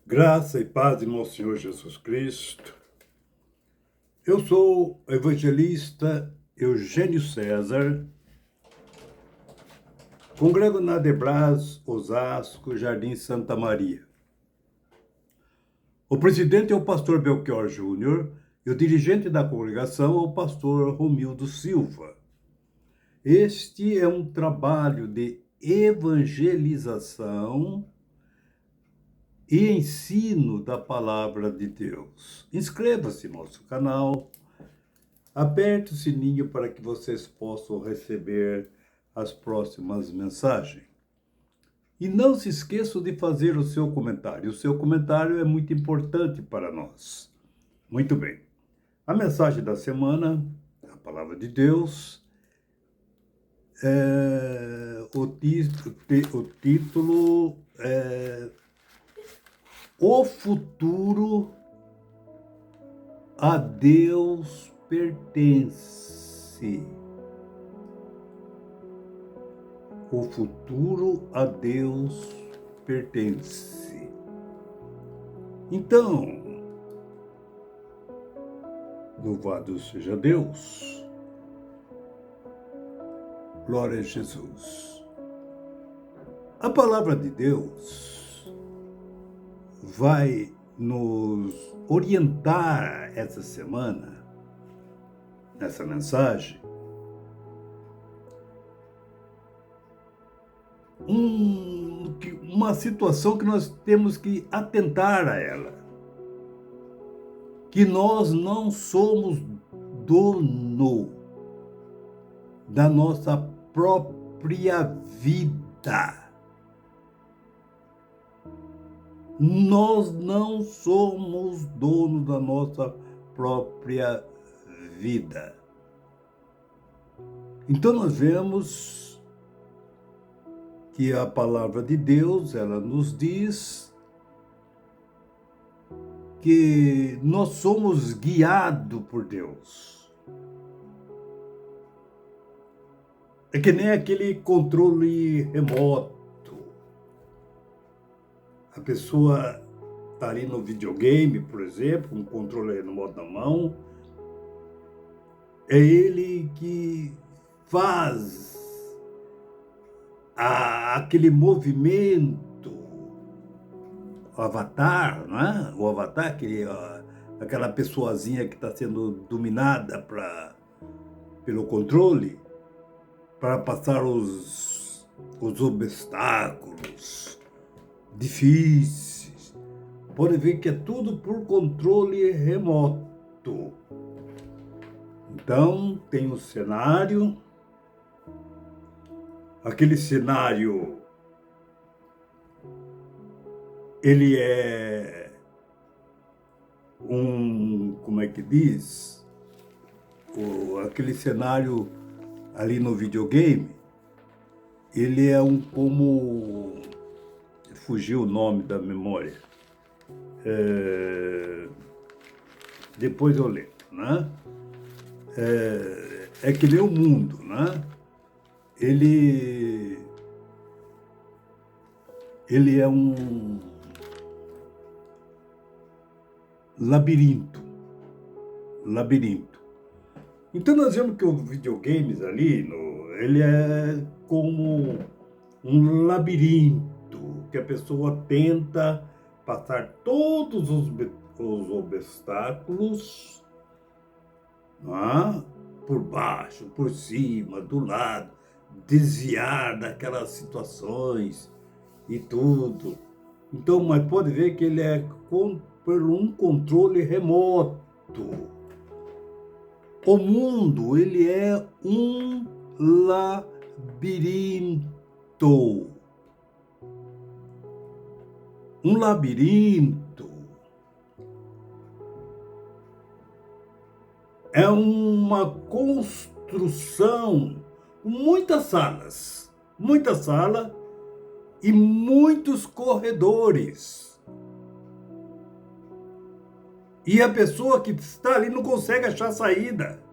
Graça e paz de nosso Senhor Jesus Cristo. Eu sou o evangelista Eugênio César, congrego na Debras, Osasco, Jardim Santa Maria. O presidente é o pastor Belchior Júnior e o dirigente da congregação é o pastor Romildo Silva. Este é um trabalho de evangelização e ensino da palavra de Deus. Inscreva-se no nosso canal, aperte o sininho para que vocês possam receber as próximas mensagens. E não se esqueçam de fazer o seu comentário. O seu comentário é muito importante para nós. Muito bem. A mensagem da semana, a palavra de Deus, o título é O futuro a Deus pertence. O futuro a Deus pertence. Então, louvado seja Deus. Glória a Jesus. A palavra de Deus vai nos orientar essa semana, nessa mensagem, uma situação que nós temos que atentar a ela. Que nós não somos dono da nossa própria vida. Nós não somos donos da nossa própria vida. Então nós vemos que a palavra de Deus, ela nos diz que nós somos guiados por Deus. É que nem aquele controle remoto. A pessoa está ali no videogame, por exemplo, um controle remoto na mão. É ele que faz aquele movimento, o avatar, não é? O avatar, aquela pessoazinha que está sendo dominada pelo controle, para passar os obstáculos difíceis. Pode ver que é tudo por controle remoto. Então, tem um cenário. Aquele cenário, ele é como é que diz? Aquele cenário ali no videogame, ele é fugiu o nome da memória. Depois eu lembro, né? É que nem o mundo, né? Ele é um labirinto. Então nós vemos que os videogames ali, ele é como um labirinto, que a pessoa tenta passar todos os obstáculos, não é? Por baixo, por cima, do lado, desviar daquelas situações e tudo. Então, mas pode ver que ele é por um controle remoto. O mundo, ele é um labirinto. Um labirinto é uma construção com muitas salas e muitos corredores. E a pessoa que está ali não consegue achar saída.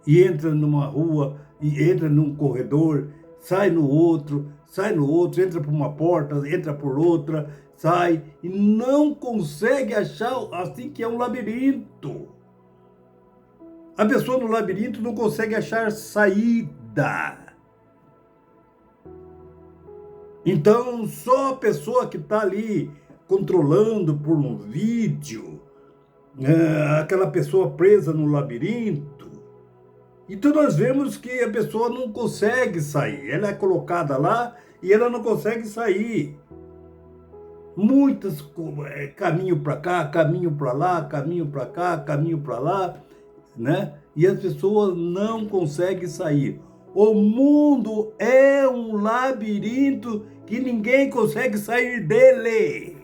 E entra numa rua, e entra num corredor, sai no outro, sai no outro, entra por uma porta, entra por outra, sai, e não consegue achar, assim que é um labirinto. A pessoa no labirinto não consegue achar saída. Então, só a pessoa que está ali controlando por um vídeo, aquela pessoa presa no labirinto, então nós vemos que a pessoa não consegue sair. Ela é colocada lá e ela não consegue sair. Muitos caminho para cá, caminho para lá, caminho para cá, caminho para lá, né? E as pessoas não conseguem sair. O mundo é um labirinto que ninguém consegue sair dele.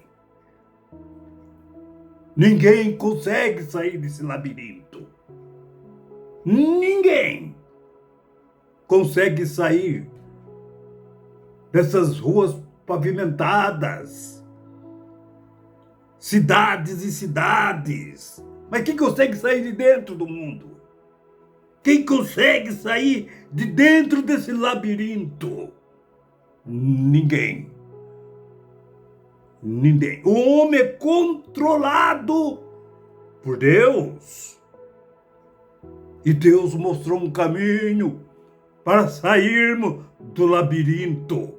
Ninguém consegue sair desse labirinto. Ninguém consegue sair dessas ruas pavimentadas, cidades e cidades. Mas quem consegue sair de dentro do mundo? Quem consegue sair de dentro desse labirinto? Ninguém. Ninguém. O homem é controlado por Deus. E Deus mostrou um caminho para sairmos do labirinto.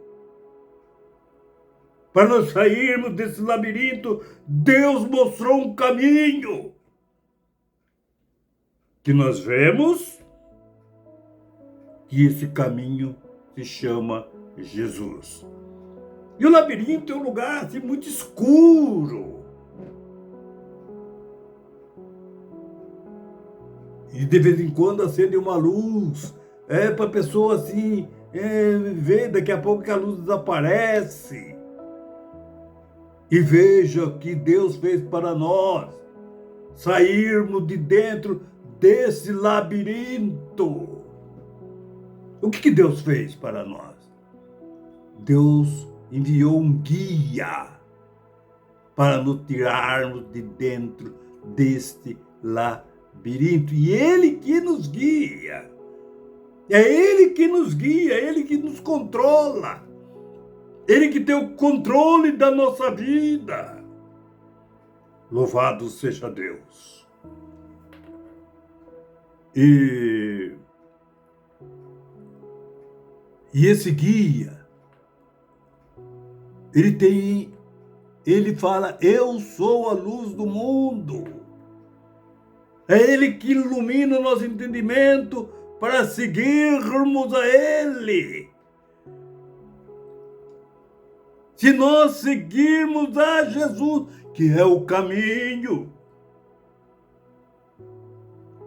Para nós sairmos desse labirinto, Deus mostrou um caminho que nós vemos, e esse caminho se chama Jesus. E o labirinto é um lugar assim, muito escuro. E de vez em quando acende uma luz, para a pessoa assim, ver daqui a pouco que a luz desaparece. E veja o que Deus fez para nós, sairmos de dentro desse labirinto. O que Deus fez para nós? Deus enviou um guia para nos tirarmos de dentro deste labirinto. E Ele que nos guia. É Ele que nos guia, é Ele que nos controla. Ele que tem o controle da nossa vida. Louvado seja Deus. E esse guia, ele fala, eu sou a luz do mundo. É Ele que ilumina o nosso entendimento para seguirmos a Ele. Se nós seguirmos a Jesus, que é o caminho,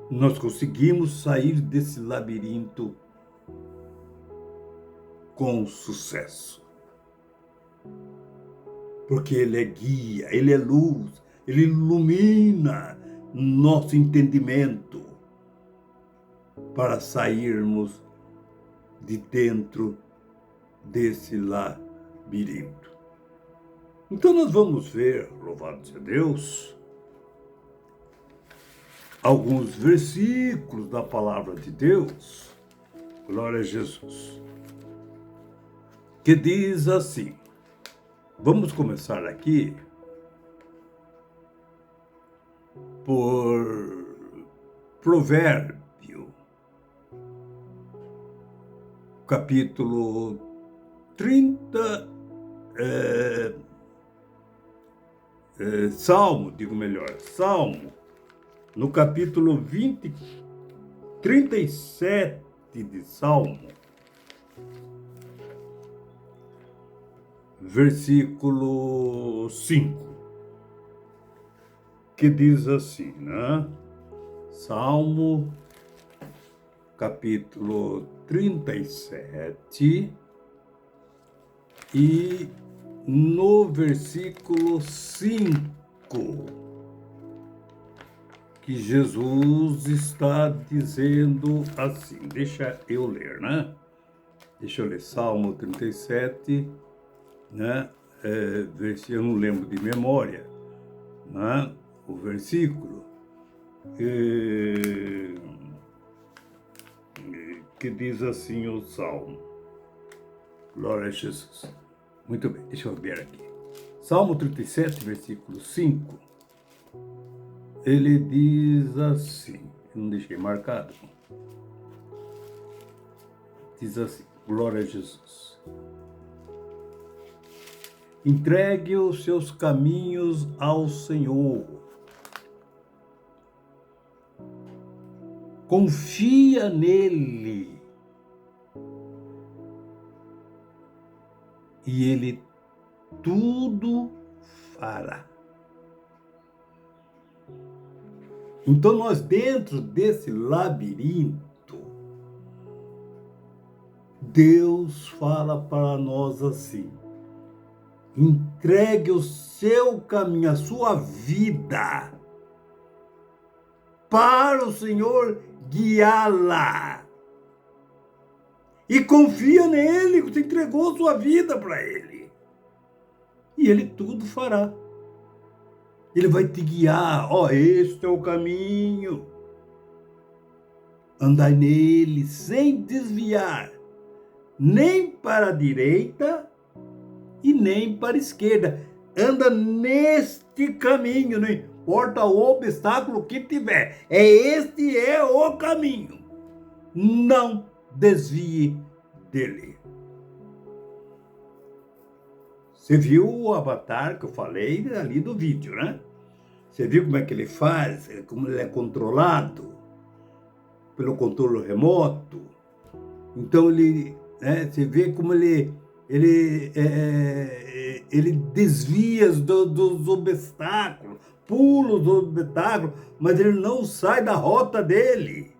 nós conseguimos sair desse labirinto com sucesso. Porque Ele é guia, Ele é luz, Ele ilumina nosso entendimento para sairmos de dentro desse labirinto. Então nós vamos ver, louvado seja Deus, alguns versículos da palavra de Deus, glória a Jesus, que diz assim. Vamos começar aqui por Provérbio, capítulo 30, Salmo, no capítulo 37 de Salmo, versículo 5, que diz assim, né? Salmo, capítulo 37, e no versículo 5, que Jesus está dizendo assim, deixa eu ler, né? Deixa eu ler, Salmo 37, né? Eu não lembro de memória, né? O versículo, que diz assim o Salmo. Glória a Jesus. Muito bem, deixa eu ver aqui. Salmo 37, versículo 5. Ele diz assim, eu não deixei marcado. Diz assim, glória a Jesus. Entregue os seus caminhos ao Senhor. Confia nele. E ele tudo fará. Então nós dentro desse labirinto, Deus fala para nós assim: entregue o seu caminho, a sua vida, para o Senhor guiá-la. E confia nele, você entregou sua vida para ele. E ele tudo fará. Ele vai te guiar. Ó, este é o caminho. Andai nele sem desviar, nem para a direita e nem para a esquerda. Anda neste caminho, não importa o obstáculo que tiver. Este é o caminho. Não desvie dele. Você viu o avatar que eu falei ali do vídeo, né? Você viu como é que ele faz, como ele é controlado pelo controle remoto. Então ele, né, você vê como ele desvia dos obstáculos, pula os obstáculos, mas ele não sai da rota dele,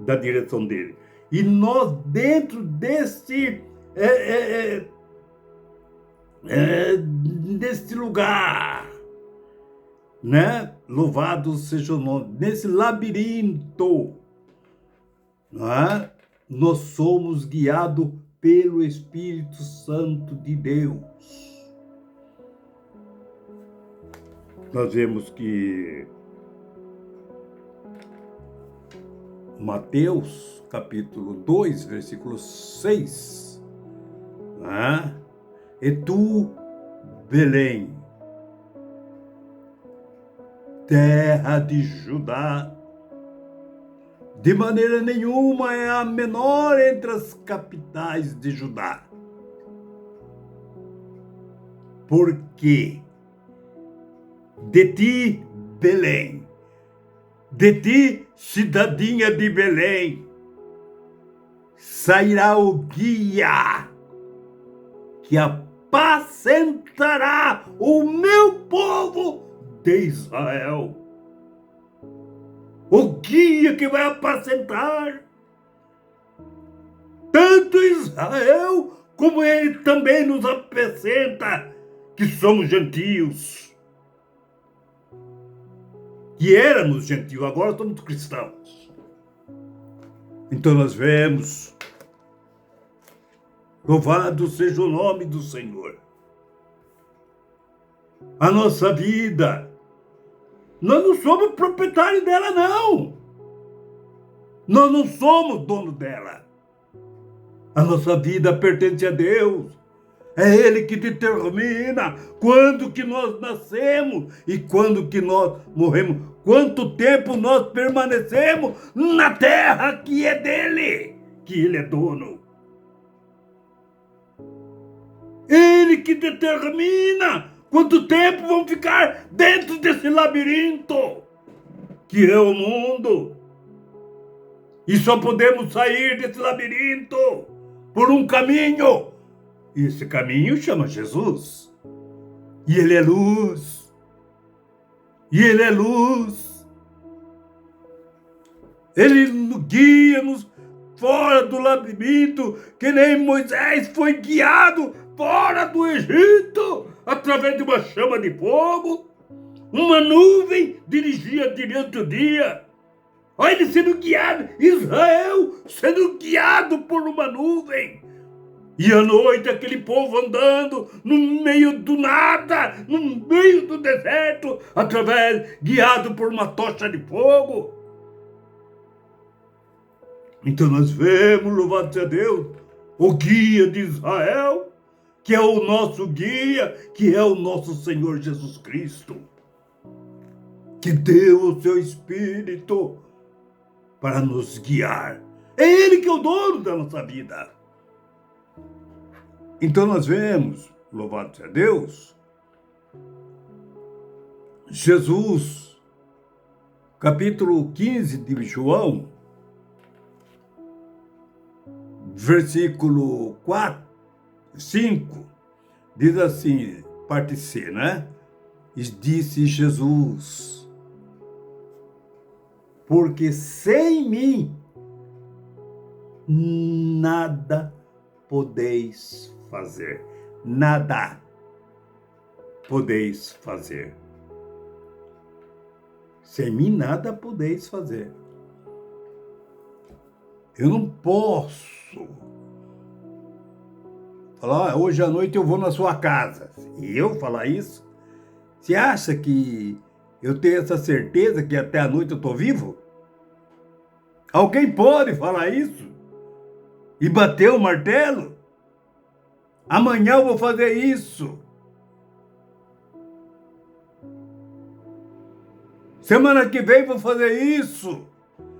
da direção dele. E nós dentro desse neste lugar, né? Louvado seja o nome, nesse labirinto, né? Nós somos guiados pelo Espírito Santo de Deus. Nós vemos que Mateus, capítulo 2, versículo 6, né? E tu, Belém, terra de Judá, de maneira nenhuma é a menor entre as capitais de Judá. Porque de ti, Belém, de ti, cidadinha de Belém, sairá o guia que apacentará o meu povo de Israel. O guia que vai apacentar tanto Israel, como ele também nos apacenta, que somos gentios. Que éramos gentios, agora somos cristãos. Então nós vemos, louvado seja o nome do Senhor. A nossa vida, nós não somos proprietários dela, não. Nós não somos dono dela. A nossa vida pertence a Deus. É Ele que determina quando que nós nascemos e quando que nós morremos. Quanto tempo nós permanecemos na terra que é dele, que Ele é dono. Ele que determina quanto tempo vão ficar dentro desse labirinto, que é o mundo. E só podemos sair desse labirinto por um caminho. E esse caminho chama Jesus. E Ele é luz. E Ele é luz. Ele guia-nos fora do labirinto, que nem Moisés foi guiado fora do Egito, através de uma chama de fogo. Uma nuvem dirigia durante o dia. Olha ele sendo guiado, Israel sendo guiado por uma nuvem. E à noite aquele povo andando no meio do nada, no meio do deserto, guiado por uma tocha de fogo. Então nós vemos, louvado seja Deus, o guia de Israel, que é o nosso guia, que é o nosso Senhor Jesus Cristo, que deu o seu Espírito para nos guiar. É Ele que é o dono da nossa vida. Então nós vemos, louvado seja Deus, Jesus, capítulo 15 de João, versículo 4, 5, diz assim, parte C, né? E disse Jesus, porque sem mim nada podeis fazer. Nada podeis fazer. Sem mim nada podeis fazer. Eu não posso falar, hoje à noite eu vou na sua casa. E eu falar isso? Você acha que eu tenho essa certeza que até a noite eu estou vivo? Alguém pode falar isso? E bater o martelo? Amanhã eu vou fazer isso. Semana que vem vou fazer isso.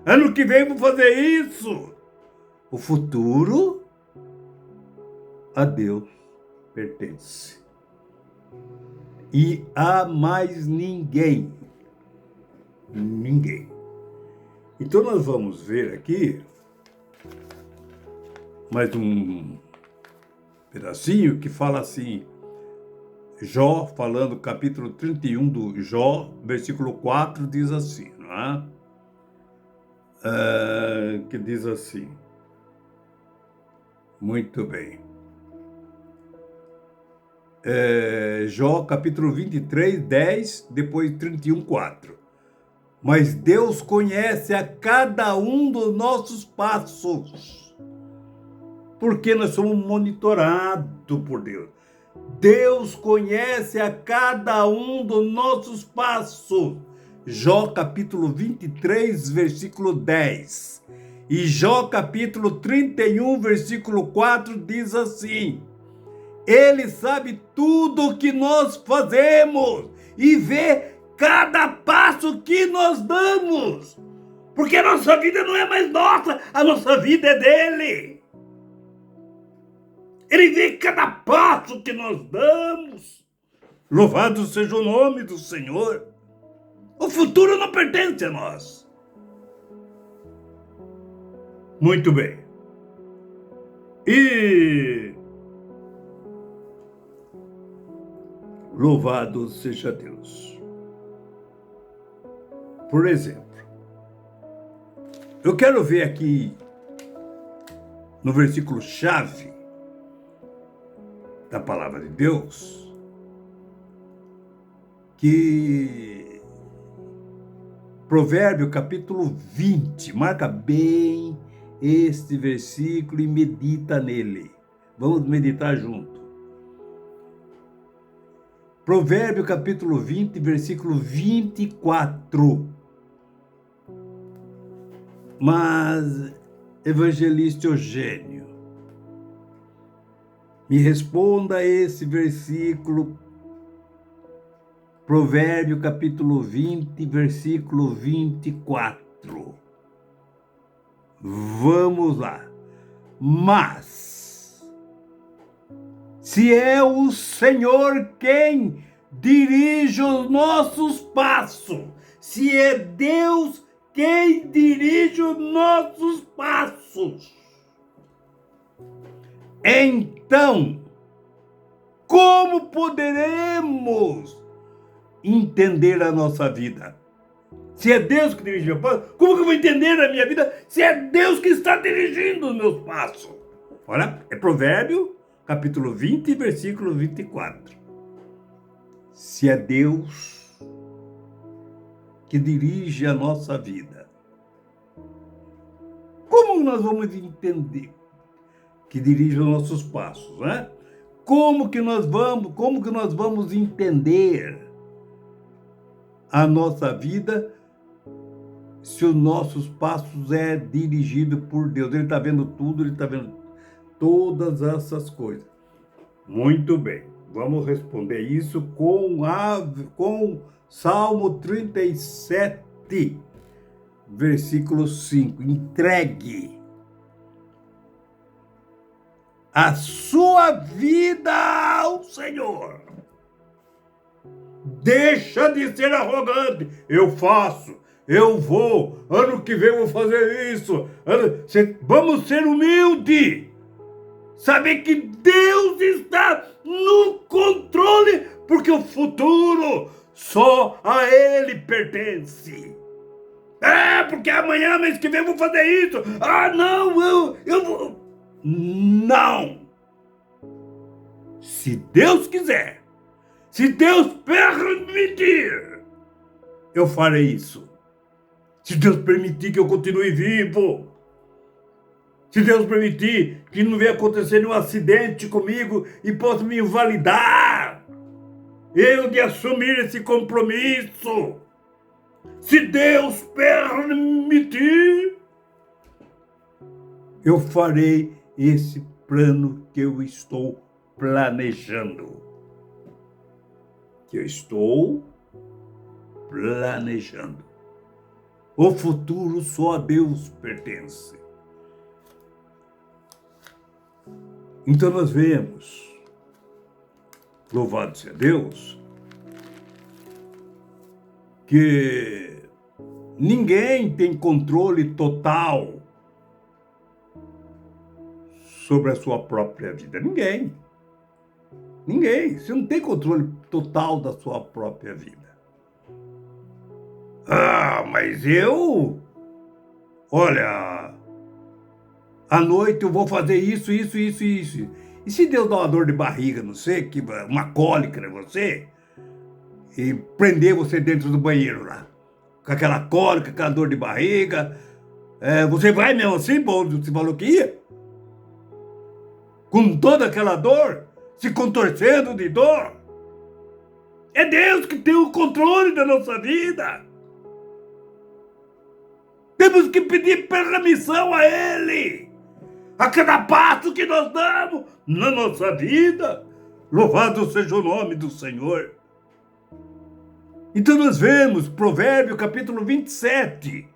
Ano que vem vou fazer isso. O futuro a Deus pertence. E a mais ninguém. Ninguém. Então nós vamos ver aqui mais um pedacinho que fala assim, Jó, falando capítulo 31 do Jó, versículo 4, diz assim, não é? Que diz assim, muito bem. Jó, capítulo 23, 10, depois 31, 4. Mas Deus conhece a cada um dos nossos passos, porque nós somos monitorados por Deus. Deus conhece a cada um dos nossos passos. Jó capítulo 23, versículo 10. E Jó capítulo 31, versículo 4 diz assim, Ele sabe tudo o que nós fazemos e vê cada passo que nós damos. Porque a nossa vida não é mais nossa, a nossa vida é dele. Ele vê cada passo que nós damos. Louvado seja o nome do Senhor. O futuro não pertence a nós. Muito bem. E louvado seja Deus. Por exemplo, eu quero ver aqui no versículo chave da palavra de Deus, que Provérbio capítulo 20, marca bem este versículo e medita nele. Vamos meditar junto. Provérbio capítulo 20, versículo 24. Mas, evangelista Eugênio, me responda esse versículo, Provérbio capítulo 20, versículo 24. Vamos lá. Mas, se é o Senhor quem dirige os nossos passos, se é Deus quem dirige os nossos passos, então, como poderemos entender a nossa vida? Se é Deus que dirige o meu passo, como que eu vou entender a minha vida se é Deus que está dirigindo os meus passos? Olha, é Provérbio, capítulo 20, versículo 24. Se é Deus que dirige a nossa vida, como nós vamos entender que dirige os nossos passos, né? Como que nós vamos entender a nossa vida se os nossos passos é dirigido por Deus? Ele está vendo tudo, ele está vendo todas essas coisas. Muito bem, vamos responder isso com Salmo 37, versículo 5. Entregue a sua vida ao Senhor. Deixa de ser arrogante. Eu faço, eu vou, ano que vem eu vou fazer isso. Vamos ser humildes. Saber que Deus está no controle, porque o futuro só a Ele pertence. Porque amanhã, mês que vem eu vou fazer isso. Não, eu vou... Não. Se Deus quiser, se Deus permitir, eu farei isso. Se Deus permitir que eu continue vivo, se Deus permitir que não venha acontecer nenhum acidente comigo e possa me invalidar, eu de assumir esse compromisso. Se Deus permitir, eu farei esse plano que eu estou planejando. O futuro só a Deus pertence. Então nós vemos, louvado seja Deus, que ninguém tem controle total sobre a sua própria vida. Ninguém. Você não tem controle total da sua própria vida. Mas eu... Olha, à noite eu vou fazer isso. E se Deus dá uma dor de barriga, não sei, uma cólica em você, e prender você dentro do banheiro lá, com aquela cólica, aquela dor de barriga, você vai mesmo assim, você falou que ia? Com toda aquela dor, se contorcendo de dor? É Deus que tem o controle da nossa vida. Temos que pedir permissão a Ele, a cada passo que nós damos na nossa vida. Louvado seja o nome do Senhor. Então nós vemos Provérbio capítulo 27,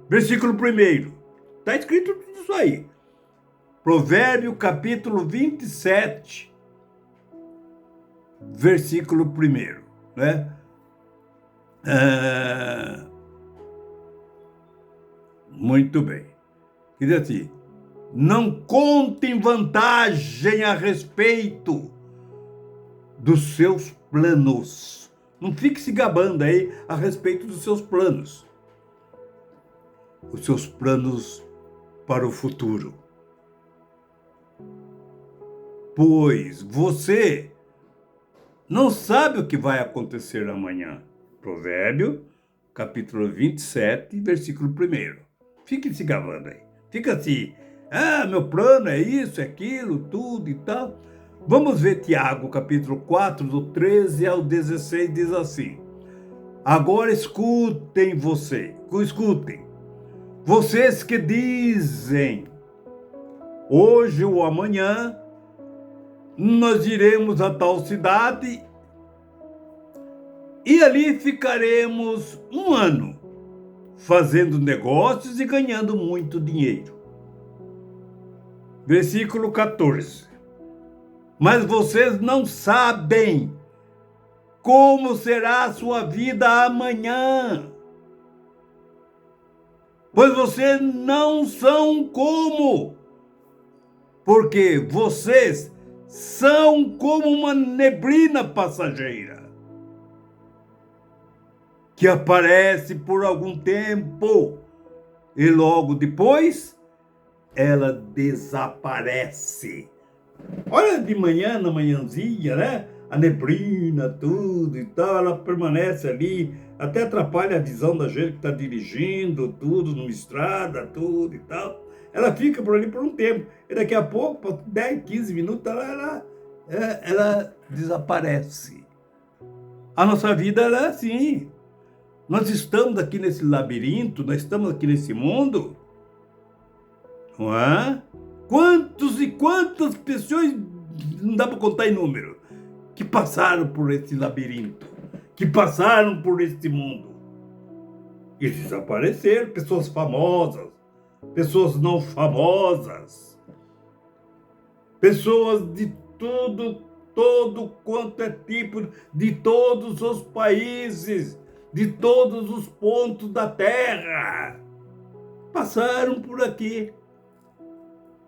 versículo 1. Está escrito tudo isso aí. Provérbio capítulo 27, versículo 1, né? Muito bem. Diz assim: não contem vantagem a respeito dos seus planos. Não fique se gabando aí a respeito dos seus planos. Os seus planos para o futuro. Pois você não sabe o que vai acontecer amanhã. Provérbio, capítulo 27, versículo 1. Fique se gabando aí. Fica assim, meu plano é isso, é aquilo, tudo e tal. Vamos ver Tiago, capítulo 4, do 13 ao 16, diz assim: agora escutem vocês que dizem, hoje ou amanhã, nós iremos a tal cidade e ali ficaremos um ano, fazendo negócios e ganhando muito dinheiro. Versículo 14. Mas vocês não sabem como será a sua vida amanhã. Pois vocês não são como, porque vocês são como uma neblina passageira, que aparece por algum tempo e logo depois ela desaparece. Olha, de manhã, na manhãzinha, né? A neblina, tudo e tal, ela permanece ali, até atrapalha a visão da gente que está dirigindo, tudo, numa estrada, tudo e tal. Ela fica por ali por um tempo. E daqui a pouco, por 10, 15 minutos, ela desaparece. A nossa vida ela é assim. Nós estamos aqui nesse labirinto, nós estamos aqui nesse mundo, não é? Quantos e quantas pessoas, não dá para contar em número, que passaram por esse labirinto, que passaram por este mundo. E desapareceram, pessoas famosas, pessoas não famosas, pessoas de todo quanto é tipo, de todos os países, de todos os pontos da terra. Passaram por aqui.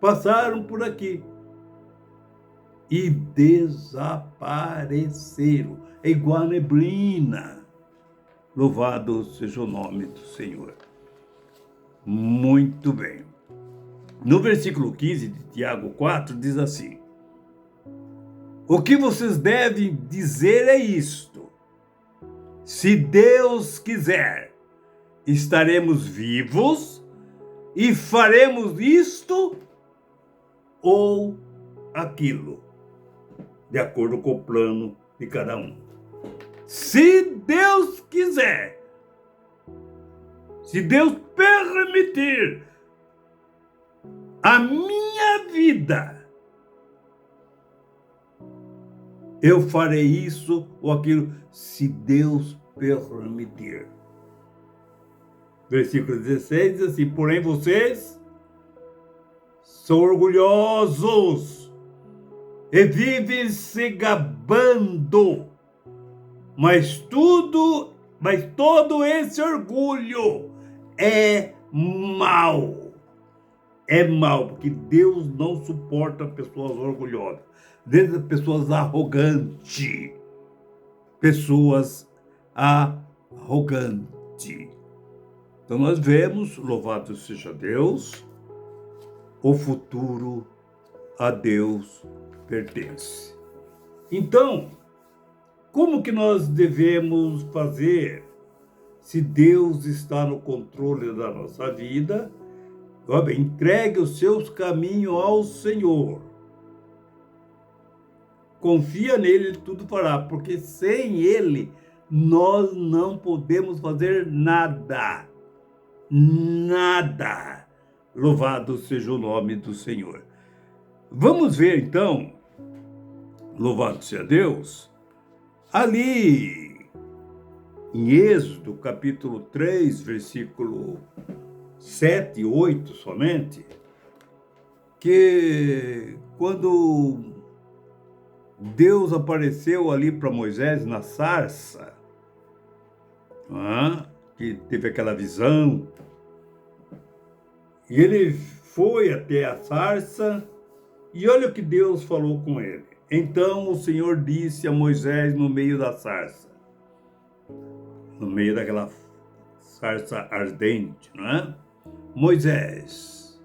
Passaram por aqui. E desapareceram. É igual a neblina. Louvado seja o nome do Senhor. Muito bem. No versículo 15 de Tiago 4, diz assim: o que vocês devem dizer é isto: se Deus quiser, estaremos vivos e faremos isto ou aquilo, de acordo com o plano de cada um. Se Deus quiser, se Deus permitir a minha vida, eu farei isso ou aquilo, se Deus permitir. Versículo 16 diz assim: porém vocês são orgulhosos e vivem se gabando, mas todo esse orgulho é mau. É mau, porque Deus não suporta pessoas orgulhosas, desde pessoas arrogantes. Pessoas arrogantes. Então nós vemos, louvado seja Deus, o futuro a Deus pertence. Então, como que nós devemos fazer se Deus está no controle da nossa vida? Entregue os seus caminhos ao Senhor. Confia nele, ele tudo fará, porque sem ele nós não podemos fazer nada. Nada. Louvado seja o nome do Senhor. Vamos ver então, louvado seja Deus, ali em Êxodo capítulo 3, versículo 7 e 8 somente, que quando Deus apareceu ali para Moisés na sarça, que teve aquela visão, e ele foi até a sarça, e olha o que Deus falou com ele. Então o Senhor disse a Moisés no meio da sarça, no meio daquela sarça ardente, não é? Moisés,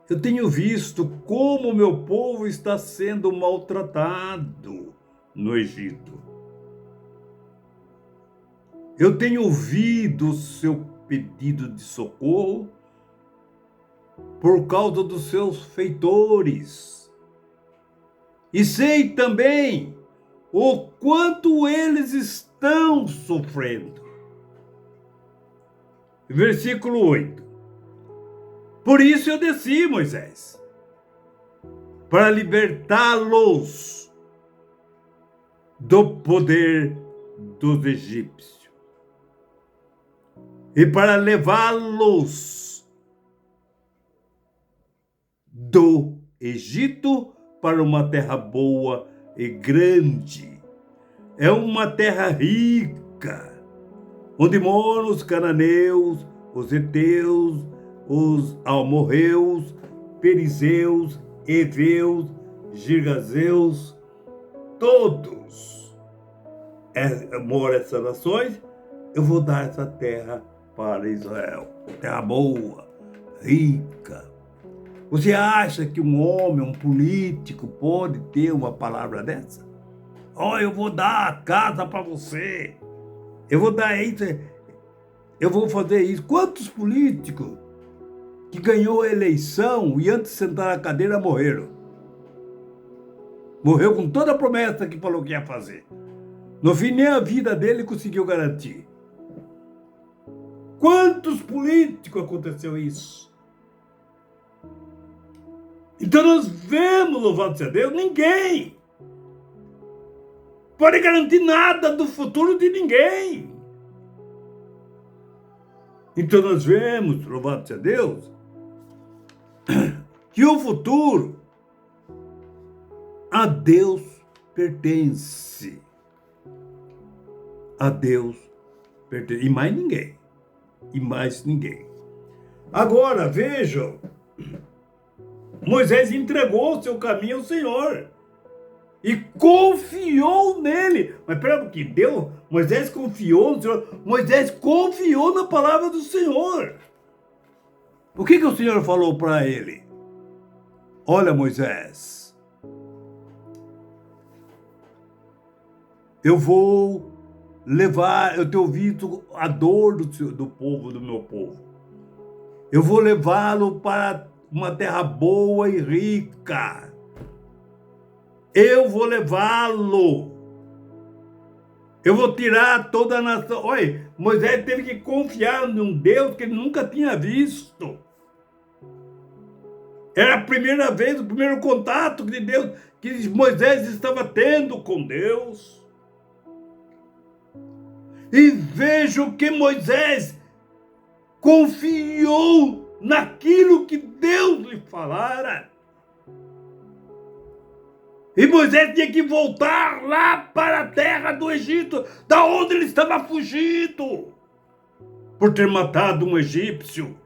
eu tenho visto como o meu povo está sendo maltratado no Egito. Eu tenho ouvido o seu pedido de socorro por causa dos seus feitores. E sei também o quanto eles estão sofrendo. Versículo 8. Por isso eu desci, Moisés, para libertá-los do poder dos egípcios e para levá-los do Egito para uma terra boa e grande. É uma terra rica, onde moram os cananeus, os heteus, os amorreus, perizeus, heveus, girgazeus, todos moram essas nações. Eu vou dar essa terra para Israel, terra boa, rica. Você acha que um homem, um político pode ter uma palavra dessa? Eu vou dar a casa para você, eu vou dar isso, eu vou fazer isso. Quantos políticos que ganhou a eleição e antes de sentar na cadeira morreram? Morreu com toda a promessa que falou que ia fazer. No fim, nem a vida dele conseguiu garantir. Quantos políticos aconteceu isso? Então nós vemos, louvado seja Deus, ninguém pode garantir nada do futuro de ninguém. Então nós vemos, louvado seja Deus, que o futuro a Deus pertence. A Deus pertence. E mais ninguém. E mais ninguém. Agora, vejam, Moisés entregou o seu caminho ao Senhor e confiou nele. Mas pera um pouquinho, Moisés confiou no Senhor, Moisés confiou na palavra do Senhor. O que o Senhor falou para ele? Olha, Moisés, eu vou levar, eu tenho ouvido a dor do povo, do meu povo. Eu vou levá-lo para uma terra boa e rica. Eu vou levá-lo. Eu vou tirar toda a nação. Olha, Moisés teve que confiar num Deus que ele nunca tinha visto. Era a primeira vez, o primeiro contato de Deus que Moisés estava tendo com Deus. E vejo que Moisés confiou naquilo que Deus lhe falara. E Moisés tinha que voltar lá para a terra do Egito, da onde ele estava fugindo, por ter matado um egípcio.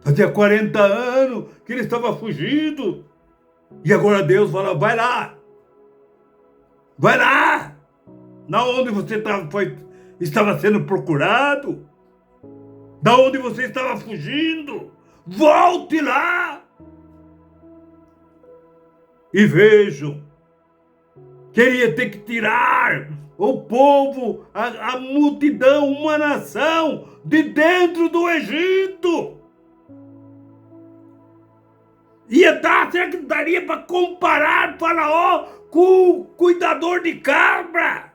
Fazia 40 anos que ele estava fugindo. E agora Deus fala, vai lá. Vai lá. Na onde você estava sendo procurado. Da onde você estava fugindo. Volte lá. E vejo que ele ia ter que tirar o povo, a multidão, uma nação de dentro do Egito. Será que daria para comparar Faraó com o cuidador de cabra?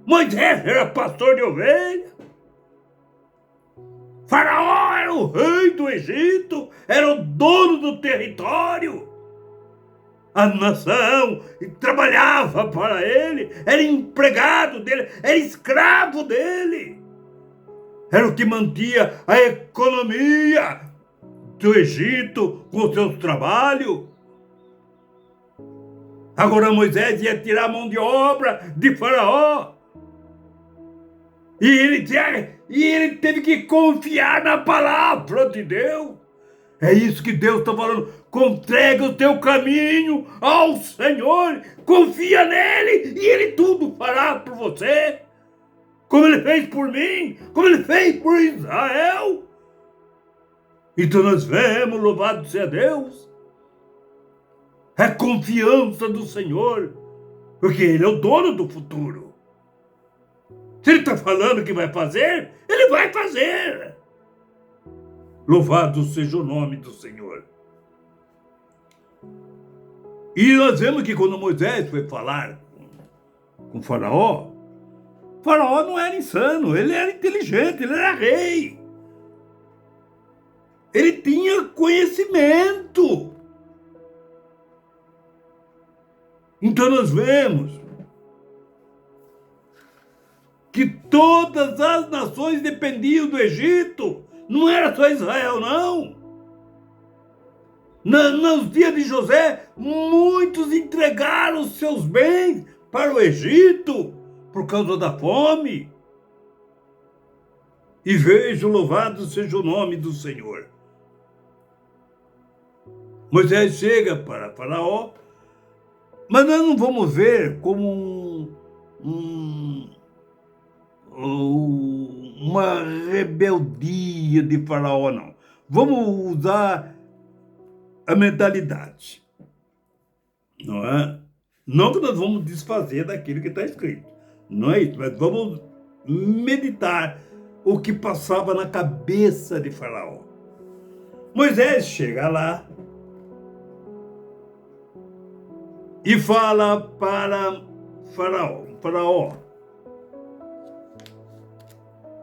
Moisés era pastor de ovelha. Faraó era o rei do Egito, era o dono do território. A nação trabalhava para ele, era empregado dele, era escravo dele. Era o que mantinha a economia do Egito com os seus trabalhos. Agora Moisés ia tirar a mão de obra de Faraó. E ele teve que confiar na palavra de Deus. É isso que Deus está falando. Entrega o teu caminho ao Senhor. Confia nele e ele tudo fará por você. Como ele fez por mim, como ele fez por Israel. Então nós vemos, louvado seja Deus, a confiança do Senhor, porque Ele é o dono do futuro. Se Ele está falando que vai fazer, Ele vai fazer. Louvado seja o nome do Senhor. E nós vemos que quando Moisés foi falar com Faraó, Faraó não era insano, ele era inteligente, ele era rei. Ele tinha conhecimento. Então nós vemos que todas as nações dependiam do Egito. Não era só Israel, não. Nos dias de José, muitos entregaram os seus bens para o Egito por causa da fome. E vejo, louvado seja o nome do Senhor. Moisés chega para Faraó, mas nós não vamos ver como uma rebeldia de Faraó, não. Vamos usar a mentalidade, não é? Não que nós vamos desfazer daquilo que está escrito, não é isso, mas vamos meditar o que passava na cabeça de Faraó. Moisés chega lá e fala para Faraó, Faraó,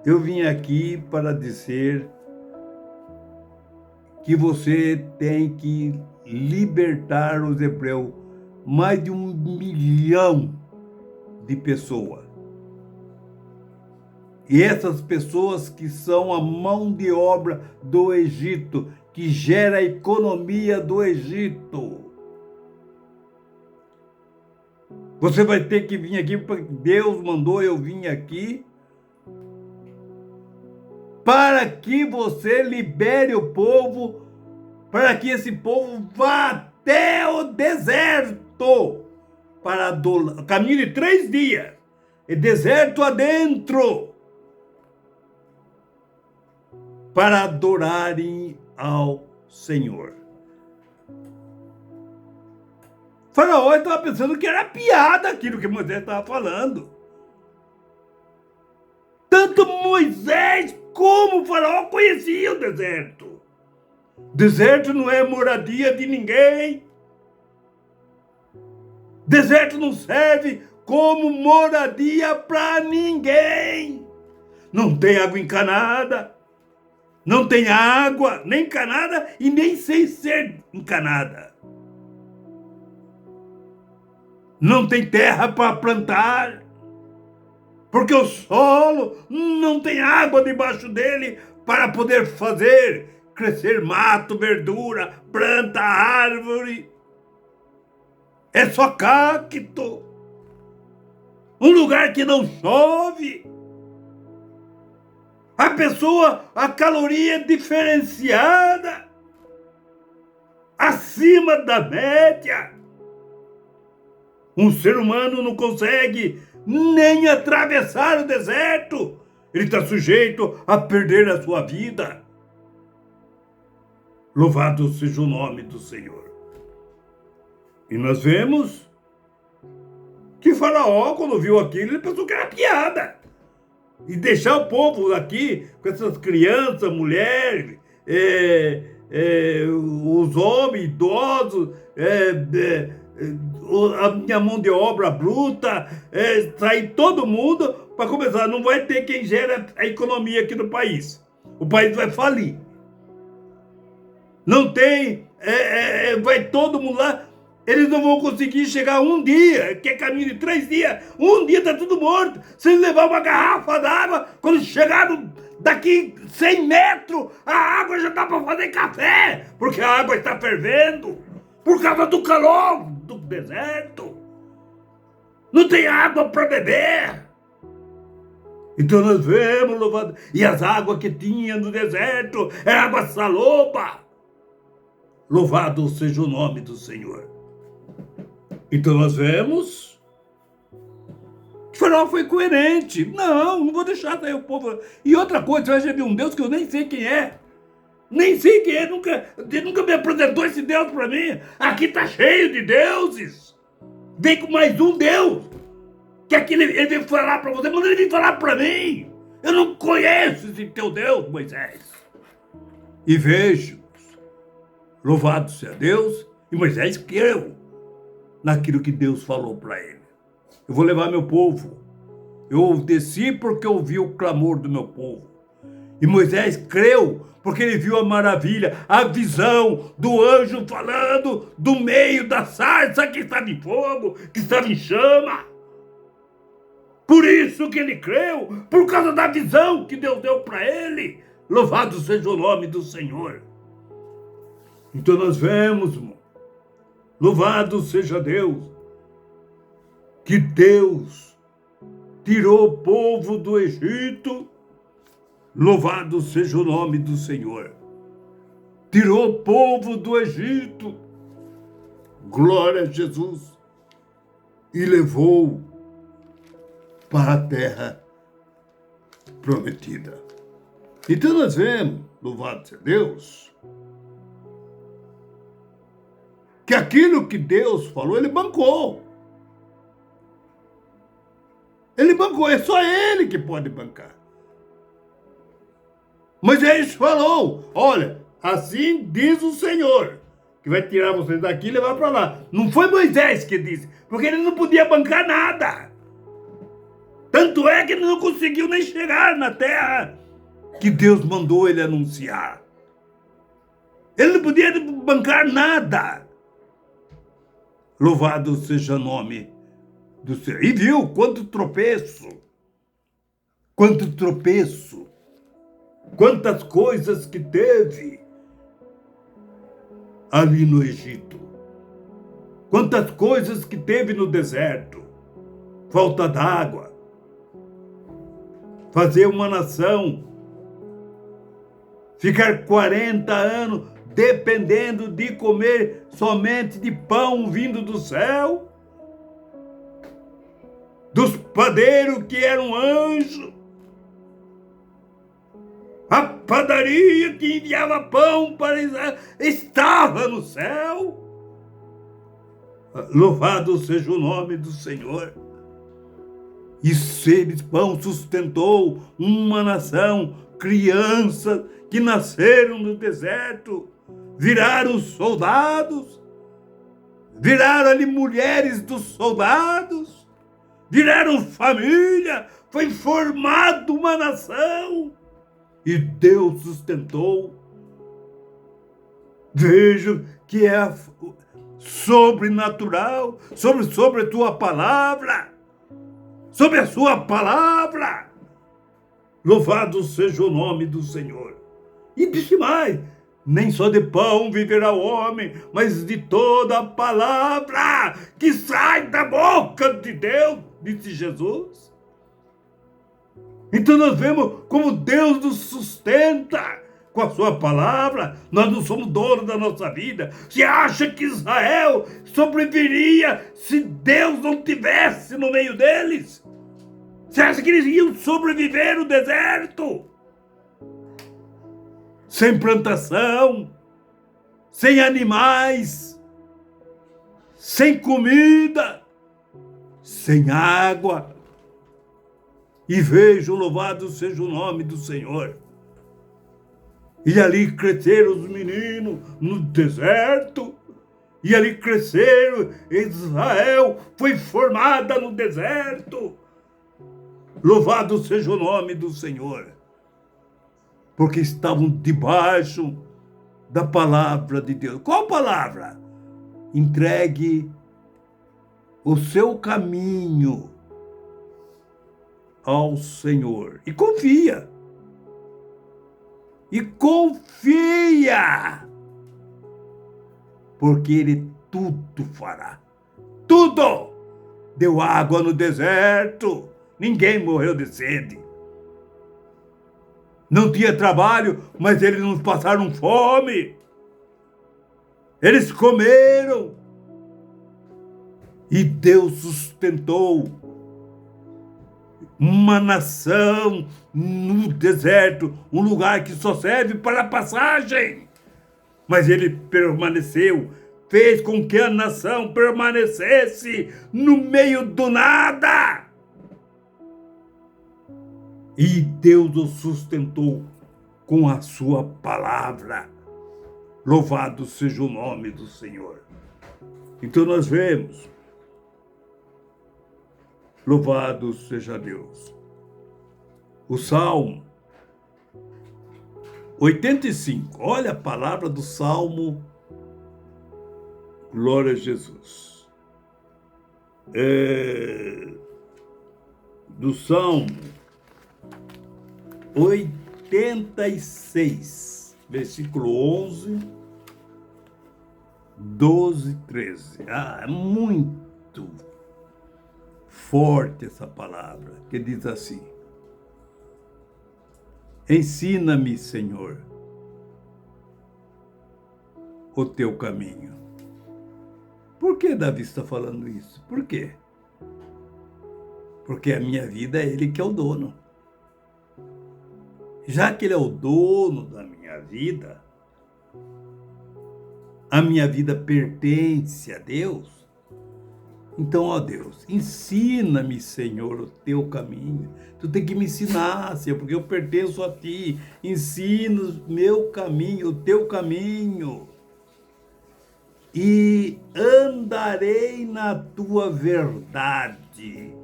eu vim aqui para dizer que você tem que libertar os hebreus, mais de 1 milhão de pessoas. E essas pessoas que são a mão de obra do Egito, que gera a economia do Egito. Você vai ter que vir aqui, porque Deus mandou eu vir aqui, para que você libere o povo, para que esse povo vá até o deserto, para caminho de 3 dias, e deserto adentro, para adorarem ao Senhor. Faraó estava pensando que era piada aquilo que Moisés estava falando. Tanto Moisés como o Faraó conheciam o deserto. Deserto não é moradia de ninguém. Deserto não serve como moradia para ninguém. Não tem água encanada. Não tem água, nem encanada e nem sem ser encanada. Não tem terra para plantar, porque o solo não tem água debaixo dele para poder fazer crescer mato, verdura, planta, árvore. É só cacto. Um lugar que não chove. A caloria é diferenciada, acima da média. Um ser humano não consegue nem atravessar o deserto. Ele está sujeito a perder a sua vida. Louvado seja o nome do Senhor. E nós vemos que Faraó, quando viu aquilo, ele pensou que era piada. E deixar o povo aqui, com essas crianças, mulheres, os homens, idosos, a minha mão de obra bruta, sair todo mundo, para começar, não vai ter quem gera a economia aqui no país. O país vai falir. Não tem, vai todo mundo lá, eles não vão conseguir chegar um dia, que é caminho de 3 dias, um dia tá tudo morto. Se eles levar uma garrafa d'água, quando chegar daqui 100 metros, a água já dá para fazer café, porque a água está fervendo, por causa do calor do deserto. Não tem água para beber. Então nós vemos, louvado, e as águas que tinha no deserto, era água saloba. Louvado seja o nome do Senhor. Então nós vemos que Faraó foi coerente. Não vou deixar sair o povo. E outra coisa, você vai já ver um Deus que eu nem sei quem é. Nem sei quem é, ele nunca me apresentou esse Deus para mim. Aqui tá cheio de deuses. Vem com mais um Deus. Que aqui ele vem falar para você, mas ele vem falar para mim. Eu não conheço esse teu Deus, Moisés. E vejo, louvado seja Deus, e Moisés creu naquilo que Deus falou para ele. Eu vou levar meu povo. Eu desci porque eu vi o clamor do meu povo. E Moisés creu porque ele viu a maravilha, a visão do anjo falando do meio da sarça que estava em fogo, que estava em chama. Por isso que ele creu, por causa da visão que Deus deu para ele. Louvado seja o nome do Senhor. Então nós vemos, irmão, louvado seja Deus, que Deus tirou o povo do Egito. Louvado seja o nome do Senhor. Tirou o povo do Egito. Glória a Jesus. E levou para a terra prometida. Então nós vemos, louvado seja Deus, que aquilo que Deus falou, ele bancou. Ele bancou, é só ele que pode bancar. Moisés falou, olha, assim diz o Senhor, que vai tirar vocês daqui e levar para lá. Não foi Moisés que disse, porque ele não podia bancar nada. Tanto é que ele não conseguiu nem chegar na terra que Deus mandou ele anunciar. Ele não podia bancar nada. Louvado seja o nome do Senhor. E viu quanto tropeço. Quanto tropeço. Quantas coisas que teve ali no Egito. Quantas coisas que teve no deserto. Falta d'água. Fazer uma nação ficar 40 anos dependendo de comer somente de pão vindo do céu, dos padeiros que eram anjos, a padaria que enviava pão para Israel estava no céu. Louvado seja o nome do Senhor. E seres pão sustentou uma nação, crianças que nasceram no deserto, viraram soldados, viraram ali mulheres dos soldados, viraram família, foi formada uma nação. E Deus sustentou. Vejo que é sobrenatural, sobre a tua palavra, sobre a sua palavra. Louvado seja o nome do Senhor. E disse mais, nem só de pão viverá o homem, mas de toda a palavra que sai da boca de Deus, disse Jesus. Então nós vemos como Deus nos sustenta com a sua palavra. Nós não somos donos da nossa vida. Você acha que Israel sobreviveria se Deus não tivesse no meio deles? Você acha que eles iam sobreviver no deserto? Sem plantação, sem animais, sem comida, sem água. E vejo, louvado seja o nome do Senhor. E ali cresceram os meninos no deserto. E ali cresceram, Israel foi formada no deserto. Louvado seja o nome do Senhor. Porque estavam debaixo da palavra de Deus. Qual palavra? Entregue o seu caminho ao Senhor. E confia. E confia. Porque Ele tudo fará. Tudo! Deu água no deserto. Ninguém morreu de sede. Não tinha trabalho, mas eles não passaram fome. Eles comeram. E Deus sustentou uma nação no deserto, um lugar que só serve para passagem. Mas ele permaneceu, fez com que a nação permanecesse no meio do nada. E Deus o sustentou com a sua palavra. Louvado seja o nome do Senhor. Então nós vemos, louvado seja Deus. O Salmo 85, olha a palavra do Salmo, glória a Jesus. Do Salmo 86, versículo 11, 12, 13. É muito forte essa palavra, que diz assim: ensina-me, Senhor, o teu caminho. Por que Davi está falando isso? Por quê? Porque a minha vida é Ele que é o dono. Já que Ele é o dono da minha vida, a minha vida pertence a Deus. Então, ó Deus, ensina-me, Senhor, o teu caminho. Tu tem que me ensinar, Senhor, porque eu pertenço a ti. Ensina o meu caminho, o teu caminho. E andarei na tua verdade.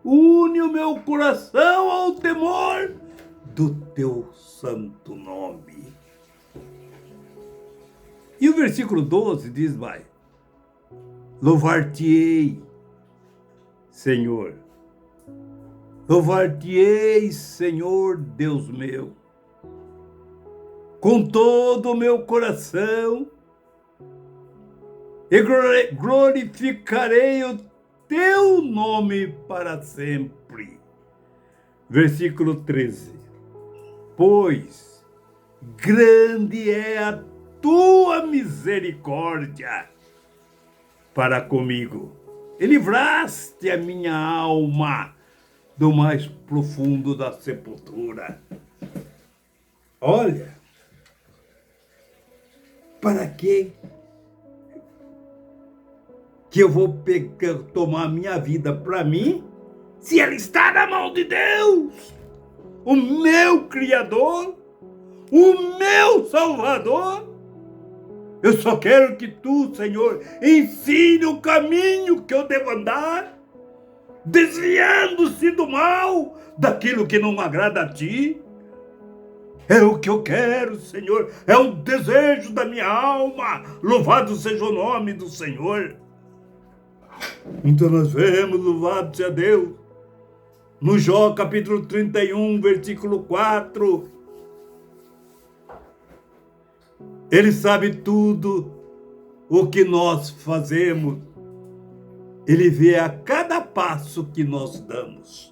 Une o meu coração ao temor do teu santo nome. E o versículo 12 diz, vai, louvar-te-ei, Senhor. Louvar-te-ei, Senhor Deus meu, com todo o meu coração, e glorificarei o teu nome para sempre. Versículo 13. Pois grande é a tua misericórdia para comigo, e livraste a minha alma do mais profundo da sepultura. Olha, para que eu vou tomar minha vida para mim, se ela está na mão de Deus, o meu Criador, o meu Salvador? Eu só quero que tu, Senhor, ensine o caminho que eu devo andar, desviando-se do mal, daquilo que não agrada a ti. É o que eu quero, Senhor, é o desejo da minha alma. Louvado seja o nome do Senhor. Então nós vemos, louvado seja Deus, no Jó capítulo 31, versículo 4. Ele sabe tudo o que nós fazemos. Ele vê a cada passo que nós damos.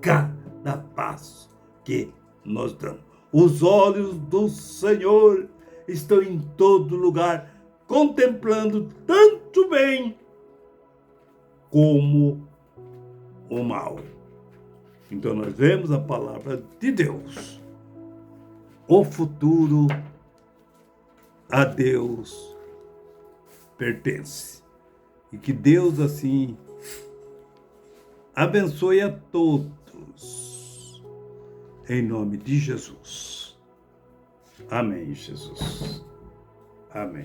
Cada passo que nós damos. Os olhos do Senhor estão em todo lugar, contemplando tanto o bem como o mal. Então nós vemos a palavra de Deus. O futuro a Deus pertence. E que Deus assim abençoe a todos. Em nome de Jesus. Amém, Jesus. Amém.